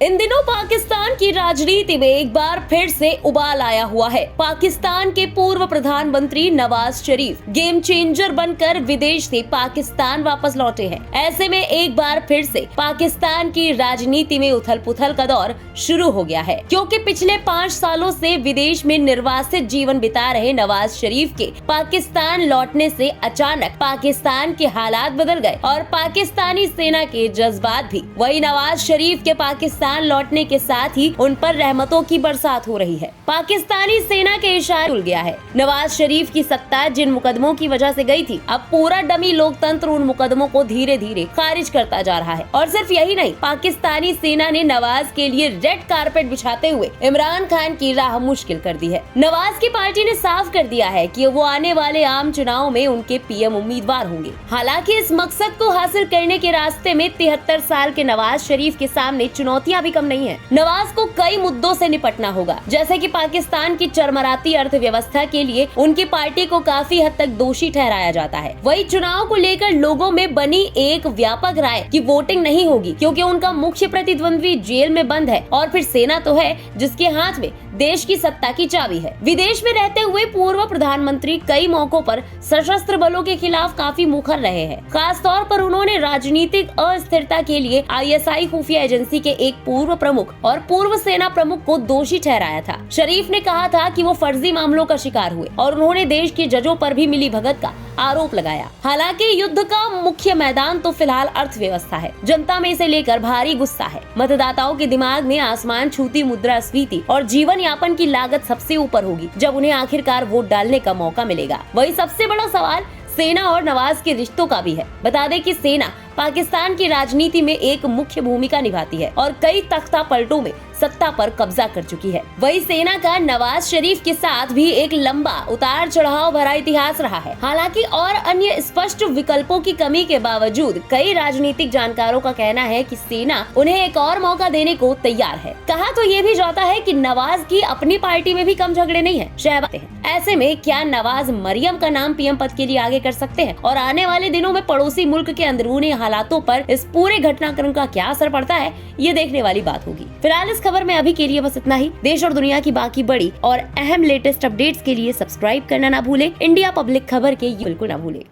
इन दिनों पाकिस्तान की राजनीति में एक बार फिर से उबाल आया हुआ है। पाकिस्तान के पूर्व प्रधानमंत्री नवाज शरीफ गेम चेंजर बनकर विदेश से पाकिस्तान वापस लौटे हैं। ऐसे में एक बार फिर से पाकिस्तान की राजनीति में उथल पुथल का दौर शुरू हो गया है, क्योंकि पिछले 5 सालों से विदेश में निर्वासित जीवन बिता रहे नवाज शरीफ के पाकिस्तान लौटने से अचानक पाकिस्तान के हालात बदल गए और पाकिस्तानी सेना के जज्बात भी। वही नवाज शरीफ के पाकिस्तान लौटने के साथ ही उन पर रहमतों की बरसात हो रही है। पाकिस्तानी सेना के इशारे खुल गया है। नवाज शरीफ की सत्ता जिन मुकदमों की वजह से गई थी, अब पूरा डमी लोकतंत्र उन मुकदमों को धीरे धीरे खारिज करता जा रहा है। और सिर्फ यही नहीं, पाकिस्तानी सेना ने नवाज के लिए रेड कारपेट बिछाते हुए इमरान खान की राह मुश्किल कर दी है। नवाज की पार्टी ने साफ कर दिया है कि वो आने वाले आम चुनाव में उनके पीएम उम्मीदवार होंगे। हालांकि इस मकसद को हासिल करने के रास्ते में 73 साल के नवाज शरीफ के सामने चुनौतियां भी कम नहीं है। नवाज को कई मुद्दों से निपटना होगा, जैसे कि पाकिस्तान की चरमराती अर्थव्यवस्था के लिए उनकी पार्टी को काफी हद तक दोषी ठहराया जाता है। वही चुनाव को लेकर लोगों में बनी एक व्यापक राय कि वोटिंग नहीं होगी क्योंकि उनका मुख्य प्रतिद्वंद्वी जेल में बंद है, और फिर सेना तो है जिसके हाथ में देश की सत्ता की चाबी है। विदेश में रहते हुए पूर्व प्रधानमंत्री कई मौकों पर सशस्त्र बलों के खिलाफ काफी मुखर रहे हैं। खास तौर पर उन्होंने राजनीतिक अस्थिरता के लिए आईएसआई खुफिया एजेंसी के एक पूर्व प्रमुख और पूर्व सेना प्रमुख को दोषी ठहराया था। शरीफ ने कहा था कि वो फर्जी मामलों का शिकार हुए और उन्होंने देश के जजों पर भी मिली भगत का आरोप लगाया। हालांकि युद्ध का मुख्य मैदान तो फिलहाल अर्थव्यवस्था है। जनता में इसे लेकर भारी गुस्सा है। मतदाताओं के दिमाग में आसमान छूती मुद्रास्फीति और जीवन यापन की लागत सबसे ऊपर होगी जब उन्हें आखिरकार वोट डालने का मौका मिलेगा। वही सबसे बड़ा सवाल सेना और नवाज के रिश्तों का भी है। बता दें कि सेना पाकिस्तान की राजनीति में एक मुख्य भूमिका निभाती है और कई तख्ता पलटों में सत्ता पर कब्जा कर चुकी है। वही सेना का नवाज शरीफ के साथ भी एक लंबा उतार चढ़ाव भरा इतिहास रहा है। हालांकि और अन्य स्पष्ट विकल्पों की कमी के बावजूद कई राजनीतिक जानकारों का कहना है कि सेना उन्हें एक और मौका देने को तैयार है। कहा तो ये भी जाता है कि नवाज की अपनी पार्टी में भी कम झगड़े नहीं है, शहबाज हैं। ऐसे में क्या नवाज मरियम का नाम पीएम पद के लिए आगे कर सकते हैं, और आने वाले दिनों में पड़ोसी मुल्क के अंदरूनी हालातों पर इस पूरे घटनाक्रम का क्या असर पड़ता है, ये देखने वाली बात होगी। फिलहाल इस खबर में अभी के लिए बस इतना ही। देश और दुनिया की बाकी बड़ी और अहम लेटेस्ट अपडेट्स के लिए सब्सक्राइब करना ना भूलें। इंडिया पब्लिक खबर के बिल्कुल ना भूलें।